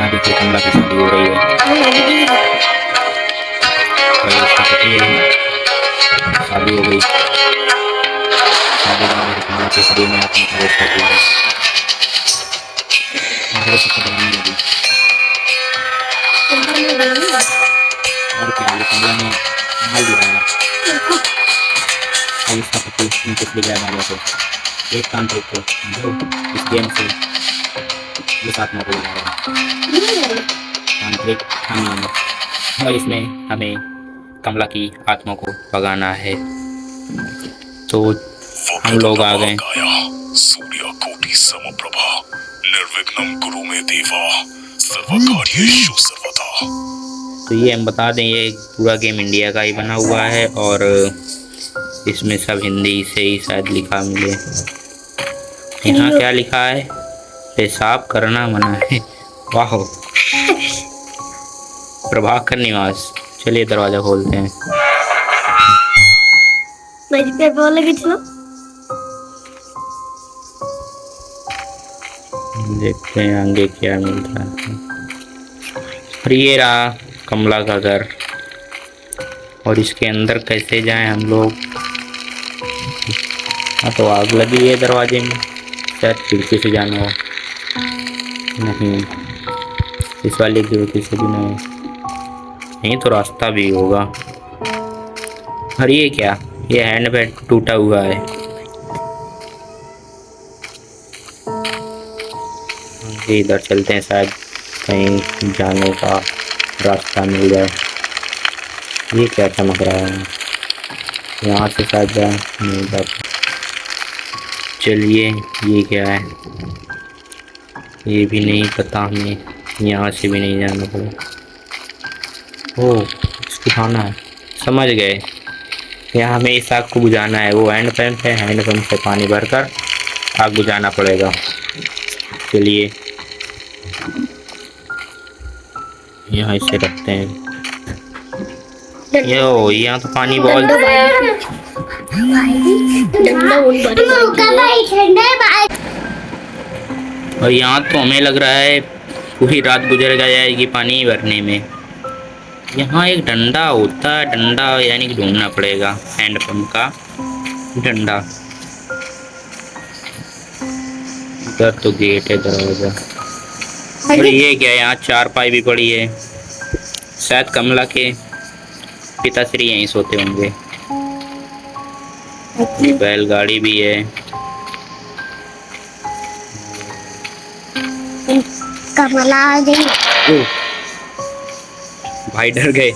यहाँ देखिए कमला की शादी हो रही है। भाई उसका पति है, शादी हो गई। शादी में मेरी कमला केसरी में अपनी प्रवेश कर दिया। मेरे से बनाने लगी। और क्या, ये कमला ने माल गिराया। अब इसका पति नीचे गया भागा को, एक तांत्रिक को जो इस गेम से इस आत्मा को लगाया। तांत्रिक हम ही हैं और इसमें हमें कमला की आत्मा को भगाना है। तो हम लोग आ गए। सूर्य कोटि समप्रभा निर्विघ्नं कुरु मे देवा सर्वकार्येषु सर्वदा। तो ये हम बता दें, ये पूरा गेम इंडिया का ही बना हुआ है और इसमें सब हिंदी से ही शायद लिखा मिले। यहाँ क्या लिखा है? पेशाब करना मना है। वाह, प्रभाकर निवास। चलिए दरवाजा खोलते हैं। देखते हैं आगे क्या मिलता है। और ये रहा कमला का घर। और इसके अंदर कैसे जाएं हम लोग? हाँ, तो आग लगी है दरवाजे में, शायद खिड़की से जाना हो। नहीं, इस वाली खिड़की से भी नहीं। नहीं तो रास्ता भी होगा। और ये क्या? ये हैंडपैड टूटा हुआ है। इधर चलते हैं, शायद कहीं जाने का रास्ता मिल जाए। ये क्या चमक रहा है? यहाँ से शायद जाए, नहीं जाता। चलिए, ये क्या है? ये भी नहीं पता हमें। यहाँ से भी नहीं जाना पड़ेगा। ओह, इसको खाना है। समझ गए, यहाँ हमें इस आग को बुझाना है। वो हैंड पंप है, हैंड पंप से पानी भरकर आग बुझाना पड़ेगा। चलिए, यहाँ इसे रखते हैं। यो, यहाँ तो पानी बहुत। और यहाँ तो हमें लग रहा है पूरी रात गुजर जाएगी पानी भरने में। यहाँ एक डंडा होता है, डंडा यानी कि ढूंढना पड़ेगा, हैंडपंप का डंडा। इधर तो गेट है, दरवाजा। और ये क्या है? यहाँ चारपाई भी पड़ी है। शायद कमला के पिताश्री यहीं सोते होंगे। बैलगाड़ी भी है। कमला आ गई। भाई डर गए।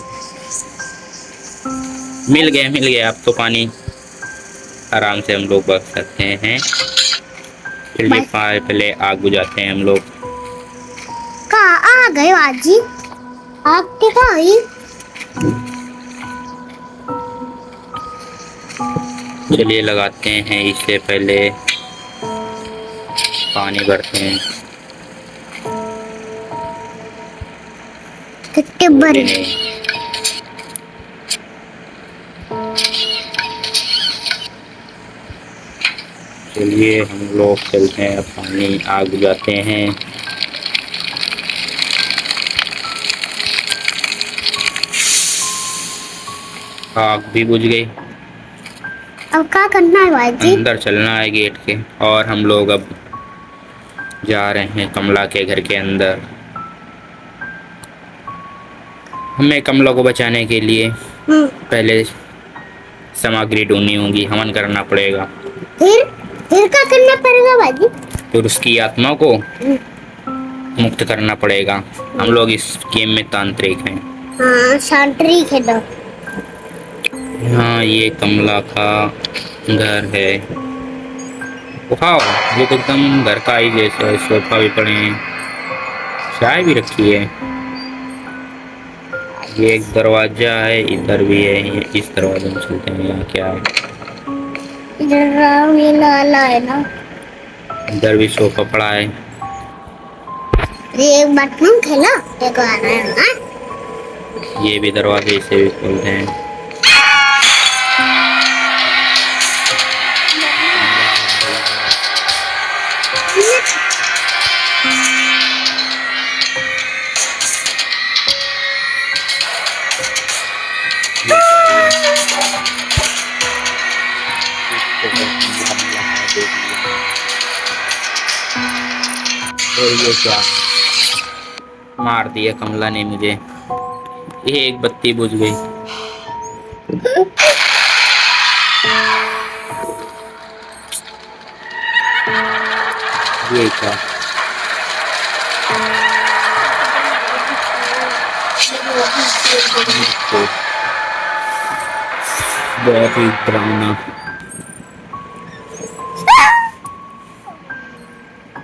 मिल गए अब तो पानी। आराम से हम लोग बच सकते हैं। चलिए पहले आग बुझाते हैं हम लोग। कहाँ आ गए बाजी? आग कहाँ आई? चलिए लगाते हैं। इससे पहले पानी भरते हैं। कितने बड़े? चलिए हम लोग चलते हैं, पानी आग बुझाते हैं। आग भी बुझ गई। अब क्या करना है बाजी? अंदर चलना है गेट के। और हम लोग अब जा रहे हैं कमला के घर के अंदर। हमें कमला को बचाने के लिए पहले सामग्री ढूंढनी होगी, हवन करना पड़ेगा। फिर क्या करना पड़ेगा बाजी? फिर उसकी आत्मा को मुक्त करना पड़ेगा। हम लोग इस गेम में तांत्रिक हैं। हाँ, तांत्रिक है ना। हाँ, ये कमला का घर है। वाह, ये तो एकदम घर का ही जैसा है। सोफा भी पड़े हैं, चाय भी रखी है। ये एक दरवाजा है, इधर भी है। ये इस दरवाजे में चलते हैं। यहाँ क्या है? इधर ये लाला है ना। इधर भी सोफा पड़ा है। ये बटन खेला एक आ रहा है ना। ये भी दरवाजे से भी खोलते हैं। और ये क्या, मार दिया कमला ने मुझे। ये एक बत्ती बुझ गई। ये क्या, तो बहुत ही डरावना।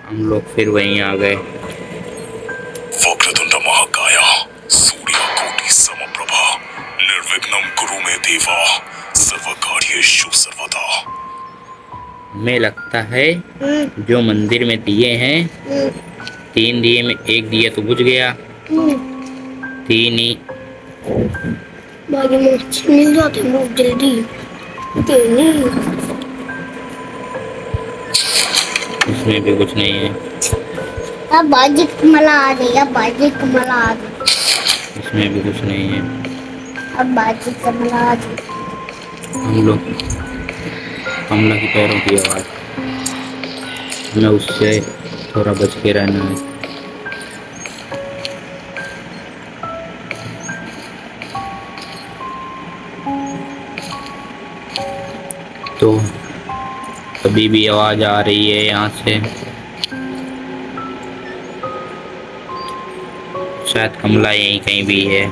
हम लोग फिर वहीं आ गए। वक्रतुंड महाकाय सूर्यकोटि समप्रभा निर्विघ्नं कुरु मे देवा सर्वकार्येषु सर्वदा। हमें लगता है जो मंदिर में दिए हैं, 3 दिए में 1 दिया तो बुझ गया। 3 ही बाकी मिल जाते बहुत जल्दी। इसमें भी कुछ नहीं है। अब बाजी कमला आ गई, अब बाजी कमला आ गई, इसमें भी कुछ नहीं है। अब बाजी कमला आ गई। हम लोग कमला की पैरों की आवाज, हमें उससे थोड़ा बच के रहना है। तो अभी भी आवाज आ रही है यहाँ से। शायद कमला यहीं कहीं भी है।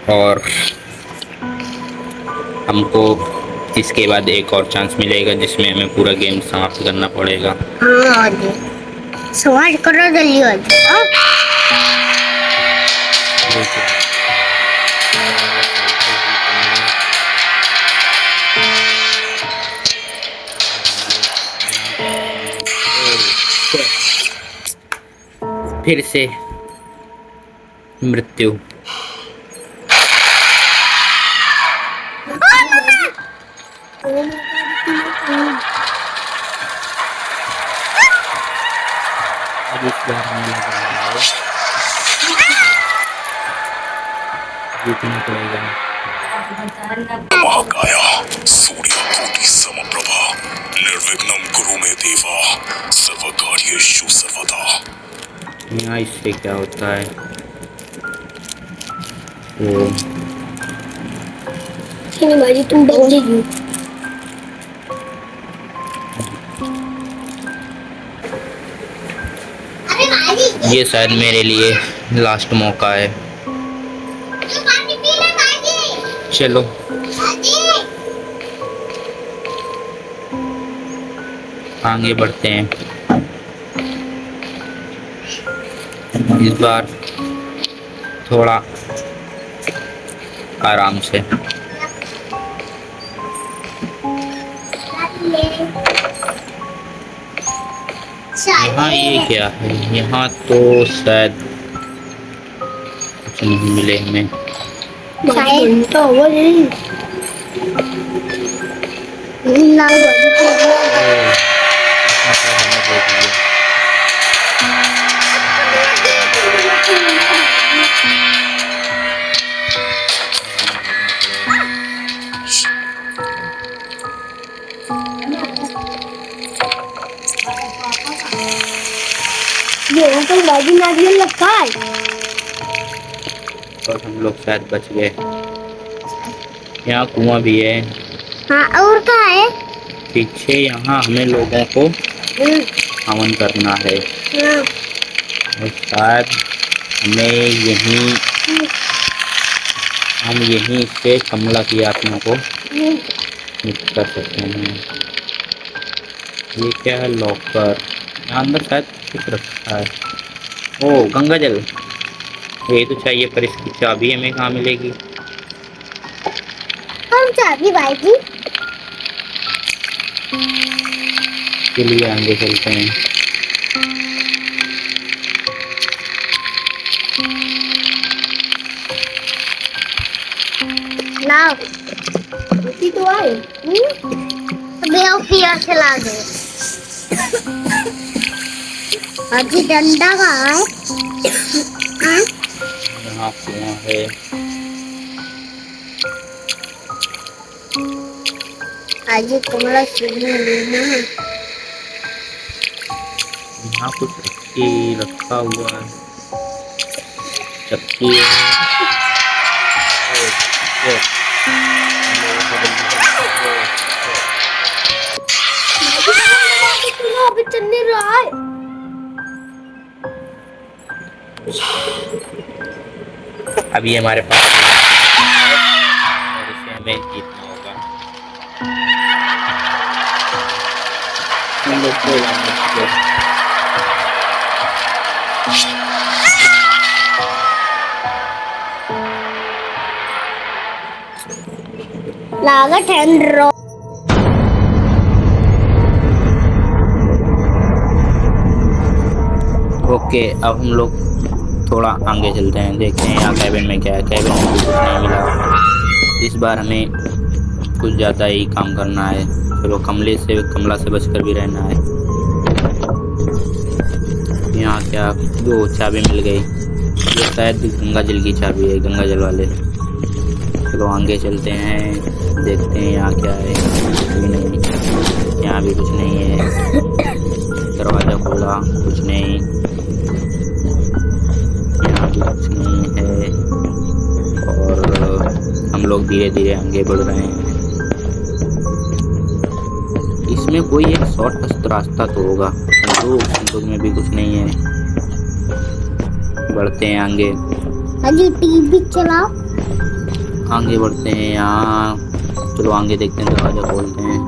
और हमको इसके बाद एक और चांस मिलेगा जिसमें हमें पूरा गेम समाप्त करना पड़ेगा। हाँ आगे समाज करो जल्दी आज। फिर से मृत्यु। अब इस बार हमें लग रहा है जीतना पड़ेगा। महाकाय सूर्यकोटि समप्रभा निर्विघ्नं कुरु मे देवा सर्वकार्येषु सर्वदा। यहाँ इससे क्या होता है? वो भाई तुम बच जाइए। ये शायद मेरे लिए लास्ट मौका है। चलो आगे बढ़ते हैं। इस बार थोड़ा आराम से। यहाँ ये क्या है? यहाँ तो शायद कुछ नहीं मिले हमें। शायद तो वो नहीं ये तो बाजी नारियल रखा है। और हम लोग शायद बच गए। यहाँ कुआं भी है। हाँ और क्या है? पीछे यहाँ हमें लोगों को हवन करना है और शायद हमें हम यहीं से कमला की आत्मा को मुक्त कर सकते हैं। ये क्या है? लॉकर। यहाँ अंदर शायद कुछ रखा है। ओ गंगा जल, ये तो चाहिए पर इसकी चाबी हमें कहाँ मिलेगी? कौन चाबी भाई जी? के लिए आगे चलते हैं। लाओ तो आए बेवफिया चला गए। अजी डंडा कहाँ है? यहाँ कुआं है। आज कमला सीढ़ी लेना है। यहाँ कुछ रखा हुआ है, चक्की है। अभी चल नहीं रहा है। अभी हमारे पास और इसे हमें जीतना होगा। हम लोग को लागत है। ओके, अब हम लोग थोड़ा आगे चलते हैं, देखते हैं यहाँ कैबिन में क्या है। कैबिन में कुछ नहीं मिला। इस बार हमें कुछ ज़्यादा ही काम करना है। चलो कमला से बचकर भी रहना है। यहाँ क्या, दो चाबी मिल गई। ये शायद गंगा जल की चाबी है, गंगा जल वाले। चलो आगे चलते हैं, देखते हैं यहाँ क्या है। कुछ भी नहीं, यहाँ भी कुछ नहीं है। दरवाज़ा खोला, कुछ नहीं, यहाँ भी कुछ नहीं है। और हम लोग धीरे धीरे आगे बढ़ रहे हैं। इसमें कोई एक शॉर्टकट रास्ता तो होगा। संदूक में भी कुछ नहीं है। बढ़ते हैं आगे। अजी टीवी चलाओ। आगे बढ़ते हैं यहाँ। चलो आगे देखते हैं, दरवाजा खोलते हैं।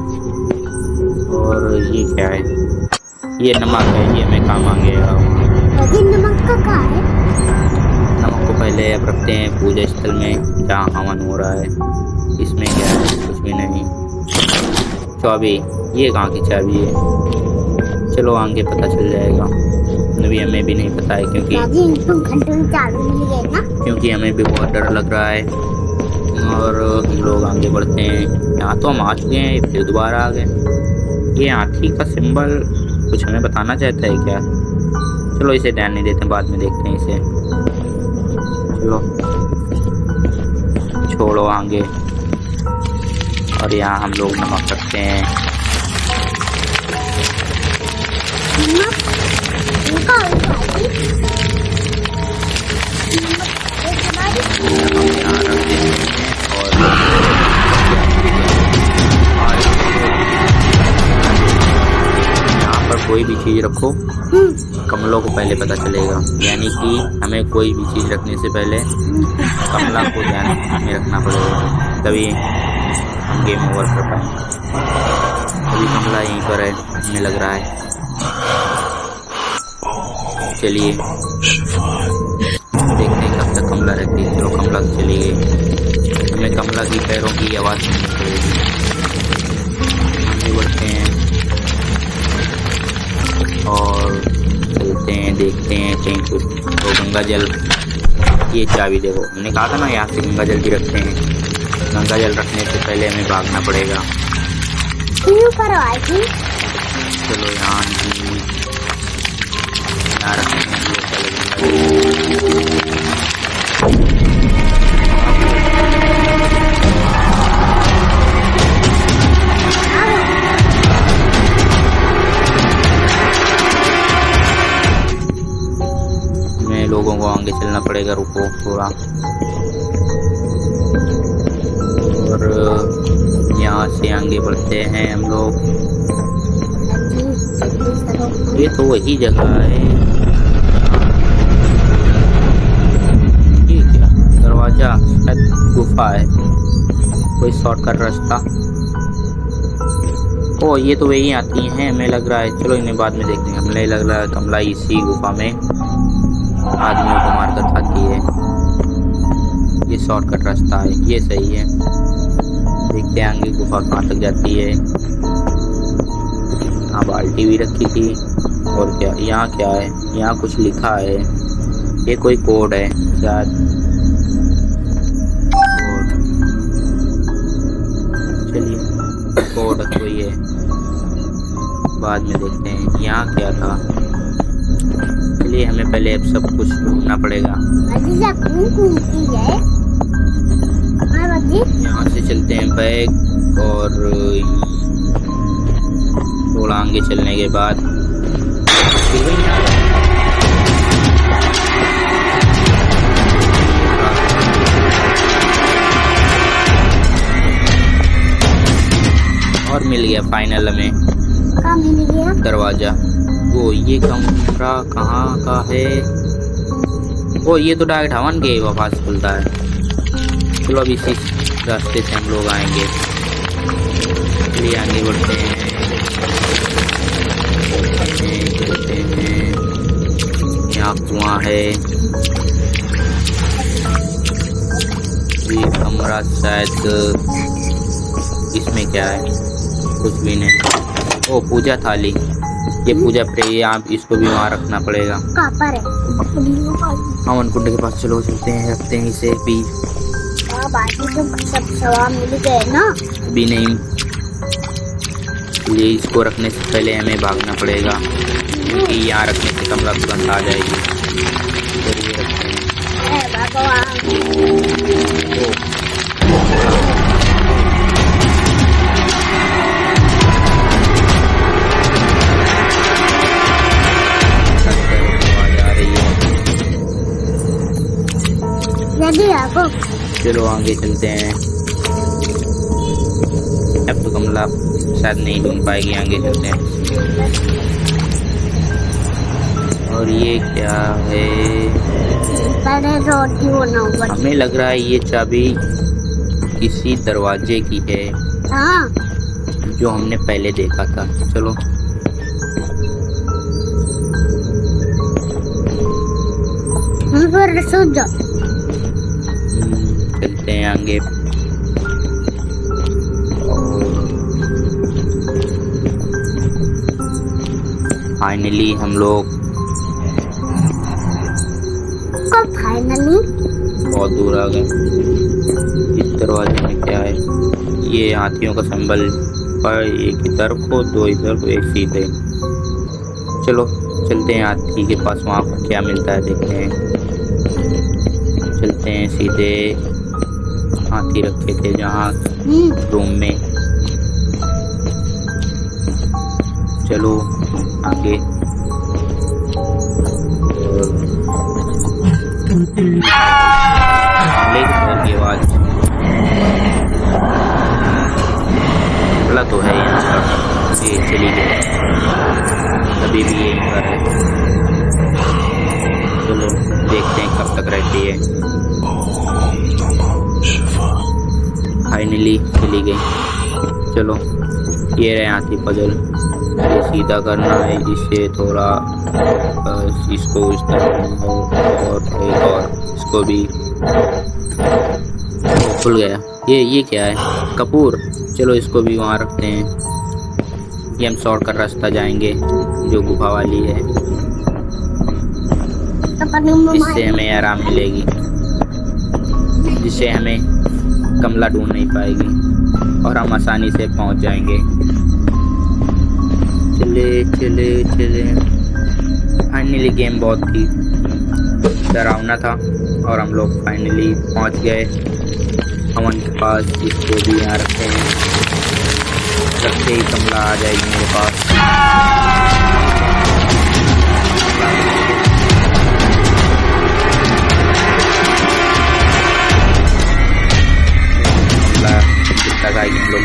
और ये क्या है? ये नमक है, ये हमें काम आ गया। अजी नमक का क्या है? नमक को पहले अब रखते हैं पूजा स्थल में जहाँ हवन हो रहा है। इसमें क्या है? कुछ भी नहीं। चाबी, ये कहाँ की चाबी है? चलो आगे पता चल जाएगा। अभी हमें भी नहीं पता है, क्योंकि हमें भी बहुत डर लग रहा है। और हम लोग आगे बढ़ते हैं। यहाँ तो हम आ चुके हैं, फिर दोबारा आ गए। ये हाथी का सिंबल कुछ हमें बताना चाहता है क्या? चलो इसे ध्यान नहीं देते, बाद में देखते हैं इसे। चलो छोड़ो आगे। और यहाँ हम लोग नमक रखते हैं। कोई भी चीज़ रखो, कमलों को पहले पता चलेगा। यानी कि हमें कोई भी चीज़ रखने से पहले कमला को ध्यान में रखना पड़ेगा, तभी हम गेम ओवर कर पाएंगे। अभी कमला यहीं पर है, हमें लग रहा है। चलिए देखते हैं कब तक कमला रहती है। चलो कमला तो चली गई। हमें कमला की पैरों की आवाज़ सुननी पड़ेगी। आगे बढ़ते हैं और चलते हैं, देखते हैं कहीं कुछ तो गंगा जल। ये चाबी देखो, मैंने कहा था ना यहाँ से गंगा जल भी रखते हैं। गंगा जल रखने से पहले हमें भागना पड़ेगा। चलो यहाँ रखते हैं। लोगों को आगे चलना पड़ेगा। रुको थोड़ा। और यहाँ से आगे बढ़ते हैं हम लोग। ये तो वही जगह है। ये क्या दरवाजा? शायद गुफा है, कोई शॉर्टकट रास्ता। ओ ये तो वही आती हैं, हमें लग रहा है। चलो इन्हें बाद में देखते हैं। हमें लग रहा है कमला इसी गुफा में आदमियों को मार कर खाती है। ये शॉर्टकट रास्ता है, ये सही है। देखते हैं आगे गुफा कहाँ तक जाती है। यहाँ बाल्टी भी रखी थी। और क्या यहाँ क्या है? यहाँ कुछ लिखा है, ये कोई कोड है शायद। चलिए कोड कोई है, बाद में देखते हैं। यहाँ क्या था? चलिए हमें पहले अब सब कुछ ढूंढना पड़ेगा। यहाँ से चलते हैं बैग। और थोड़ा आगे चलने के बाद फिर वहीं आ गए। और मिल गया फाइनल में कहाँ मिल गया? दरवाजा। वो ये कमरा कहाँ का है? ओ ये तो डायरेक्ट हवन के पास खुलता है। चलो अब इसी रास्ते से हम लोग आएंगे। चलिए आगे बढ़ते हैं, चलते हैं। यहाँ कुआं है। ये कमरा शायद, इसमें क्या है? कुछ भी नहीं। ओ पूजा थाली, ये पूजा प्रे, आप इसको भी वहाँ रखना पड़ेगा। कहाँ पर है? हवन कुंड के पास चलो, चलते हैं, रखते हैं इसे भी। बाकी तो सब सवा मिल गए ना। भी नहीं, ये इसको रखने से पहले हमें भागना पड़ेगा, क्योंकि यहाँ रखने से कमरा तुरंत आ जाएगी। तो ये रखते हैं। आवाज आ रही है। लगी आपको? चलो आगे चलते हैं। अब तो कमला शायद नहीं ढूंढ पाएगी, आगे चलते हैं। और ये क्या है? पहले रोटी बनाऊंगा। हमें लग रहा है ये चाबी किसी दरवाजे की है, हाँ जो हमने पहले देखा था। चलो सो जाओ। चलते हैं आगे। फाइनली हम लोग फाइनली बहुत दूर आ गए। इस दरवाजे में क्या है? ये हाथियों का सिंबल पर, एक इधर को, दो इधर को, एक सीधे। चलो चलते हैं हाथी के पास, वहाँ पर क्या मिलता है देखते हैं। चलते हैं सीधे। हाथी रखे थे जहाँ रूम में। चलो आगे। हमले की आवाज हमला तो है यहाँ पर। ये चली गई, अभी भी यही पर है। चलो देखते हैं कब तक रहती है। फाइनली चली गई। चलो ये रहे हाथी पजल। ये सीधा करना है, इससे थोड़ा इसको इस तरह, और एक और इसको भी। खुल गया। ये क्या है? कपूर। चलो इसको भी वहाँ रखते हैं। ये हम शॉर्टकट रास्ता जाएंगे जो गुफा वाली है, इससे हमें आराम मिलेगी, जिससे हमें कमला ढूंढ नहीं पाएगी और हम आसानी से पहुंच जाएंगे। चले चले चले। फाइनली गेम बहुत ही डरावना था और हम लोग फाइनली पहुंच गए हवन के पास। इसको भी यहाँ रखते हैं, रखते ही कमला आ जाएगी मेरे पास। तक आएगी हम लोग।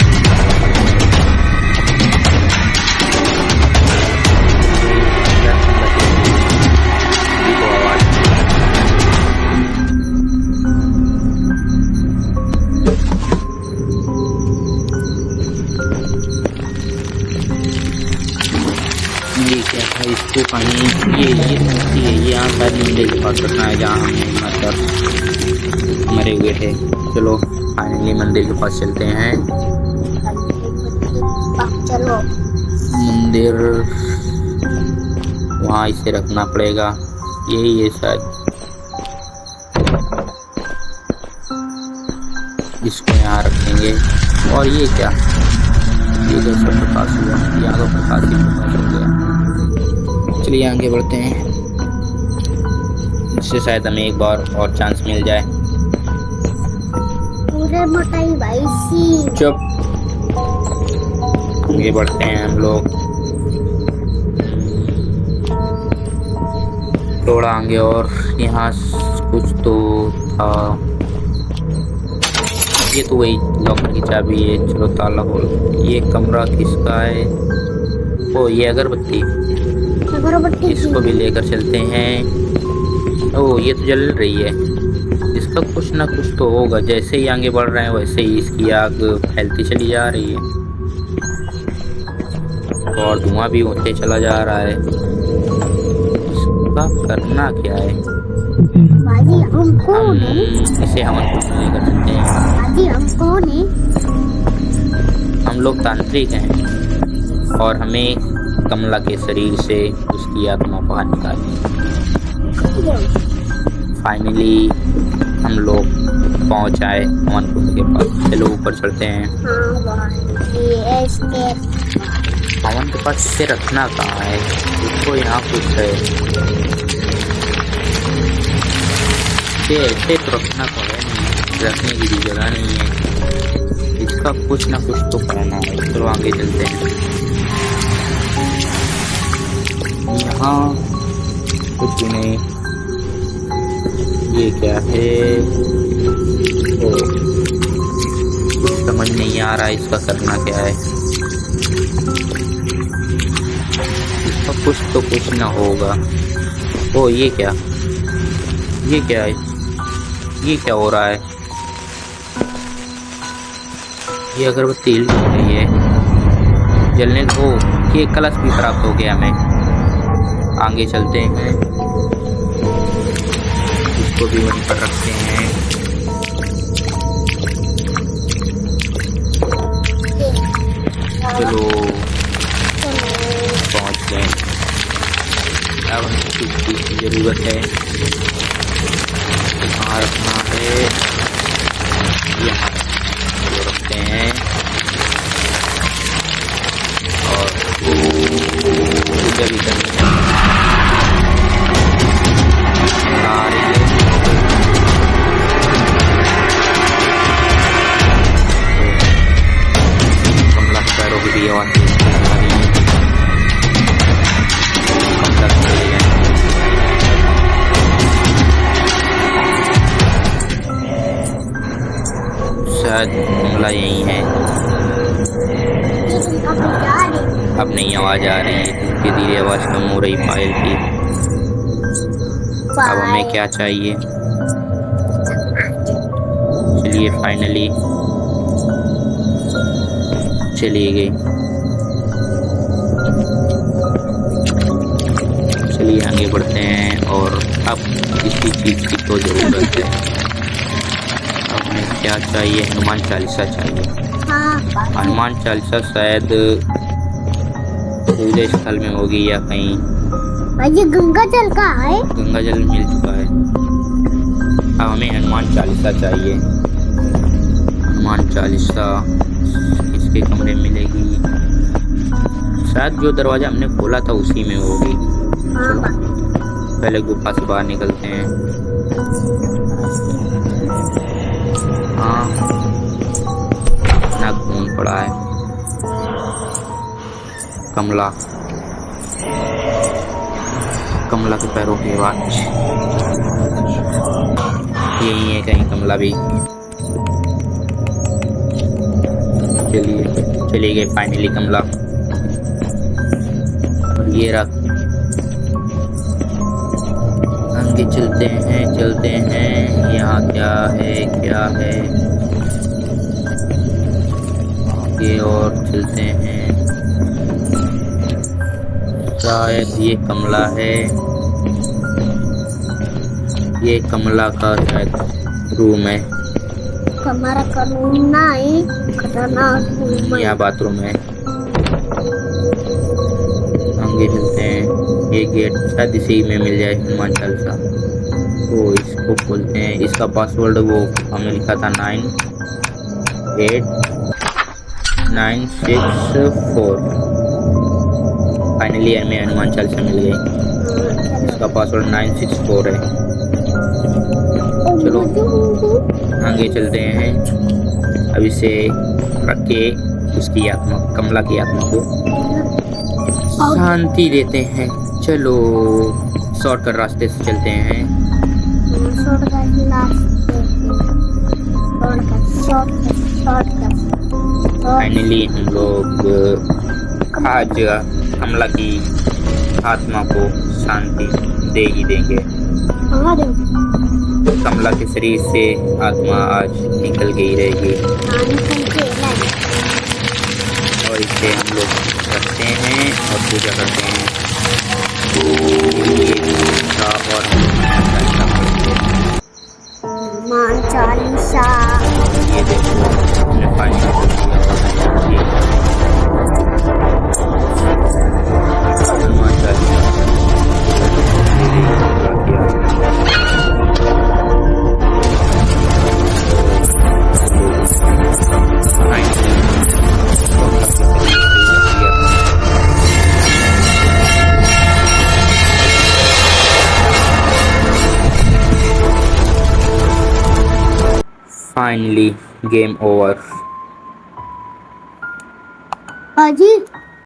ये क्या है? इसको कहीं ये मूर्ति है, ये यहाँ शायद मंदिर के पास रखना है जहाँ हमने मतलब मरे हुए थे। चलो फाइनली मंदिर के पास चलते हैं। चलो मंदिर वहाँ इसे रखना पड़ेगा, यही है शायद। इसको यहाँ रखेंगे। और ये क्या? ये कैसे प्रकाश हुआ? यहाँ तो प्रकाश ही प्रकाश हो गया। चलिए आगे बढ़ते हैं, इससे शायद हमें एक बार और चांस मिल जाए। पूरे मोटाई भाई सी। चुप। आगे बढ़ते हैं हम लोग, थोड़ा आगे। और यहाँ कुछ तो था, ये तो वही लॉकर की चाबी है। चलो ताला खोल। ये कमरा किसका है? ओ ये अगरबत्ती, अगरबत्ती इसको भी लेकर चलते हैं। ओ ये तो जल रही है, इसका कुछ ना कुछ तो होगा। जैसे ही आगे बढ़ रहे हैं वैसे ही इसकी आग फैलती चली जा रही है और धुआं भी होते चला जा रहा है। इसका करना क्या है? बाजी हम कौन है? इसे हवन कुंड में लेकर चलते हैं। बाजी हम कौन है? हम लोग तांत्रिक हैं और हमें कमला के शरीर से उसकी आत्मा बाहर निकालनी है। फाइनली हम लोग पहुंच आए हवन कुंड के पास। चलो ऊपर चढ़ते हैं। हवन के पास इसे रखना कहाँ है? इसको यहाँ कुछ है, इसे ऐसे तो रखना तो है नहीं, रखने की भी जगह नहीं है। इसका कुछ ना कुछ तो करना है। चलो आगे चलते हैं। यहाँ कुछ भी नहीं। ये क्या है? ओ, कुछ समझ नहीं आ रहा है इसका करना क्या है। इसका कुछ ना होगा। ओ ये क्या? ये क्या है? ये क्या हो रहा है? ये अगरबत्ती हिल रही है, जलने दो। ये कलश भी प्राप्त हो गया हमें। आगे चलते हैं, इसको भी वहीं पर रखते हैं। चलो पहुंच गए। अब हमें किस चीज़ की ज़रूरत है? कहाँ रखना है? यहाँ चलो रखते हैं। और पूजा भी करनी है। कमला के पैरों की भी आवाज़ आ रही है। कमला चले गए। शायद कमला यही है। अब नहीं आवाज़ आ रही है, धीरे धीरे आवाज़ कम हो रही पायल की। अब हमें क्या चाहिए? चलिए फाइनली चली गई। चलिए आगे बढ़ते हैं। और अब किसी चीज़ की तो ज़रूरत है। अब हमें क्या चाहिए? हनुमान चालीसा चाहिए। हनुमान चालीसा शायद पूजा स्थल में होगी या कहीं। ये गंगा जल का है? गंगा जल मिल चुका है। अब हमें हनुमान चालीसा चाहिए। हनुमान चालीसा किसके कमरे में मिलेगी? शायद जो दरवाजा हमने खोला था उसी में होगी। पहले गुफा से बाहर निकलते हैं। हाँ इतना खून पड़ा है। कमला, कमला के पैरों की आवाज। यही है कहीं कमला भी। चली गई फाइनली कमला। और ये रख। आगे चलते हैं। यहाँ क्या है? आगे और चलते हैं। शायद ये कमला है। ये कमला का शायद रूम है। कमरा का रूम ना है, खतरनाक रूम है। यहाँ बाथरूम है। आगे चलते हैं। ये गेट शायद इसी में मिल जाए हनुमान चालीसा। तो इसको खोलते हैं। इसका पासवर्ड वो हमने लिखा था 98964। फाइनली हमें हनुमान चालीसा मिल गई। इसका पासवर्ड 964 है। चलो आगे चलते हैं। अब इसे रख के उसकी आत्मा, कमला की आत्मा को शांति देते हैं। चलो शॉर्टकट रास्ते से चलते हैं। फाइनली हम लोग आज कमला की आत्मा को शांति दे ही देंगे। कमला के शरीर से आत्मा आज निकल गई रहेगी और इसे हम लोग रखते हैं और पूजा करते हैं। ये पूजा और हनुमान चालीसा ये देखो हमने फाइनल कर दिया। Hanuman Chalisa finally game over. बाजी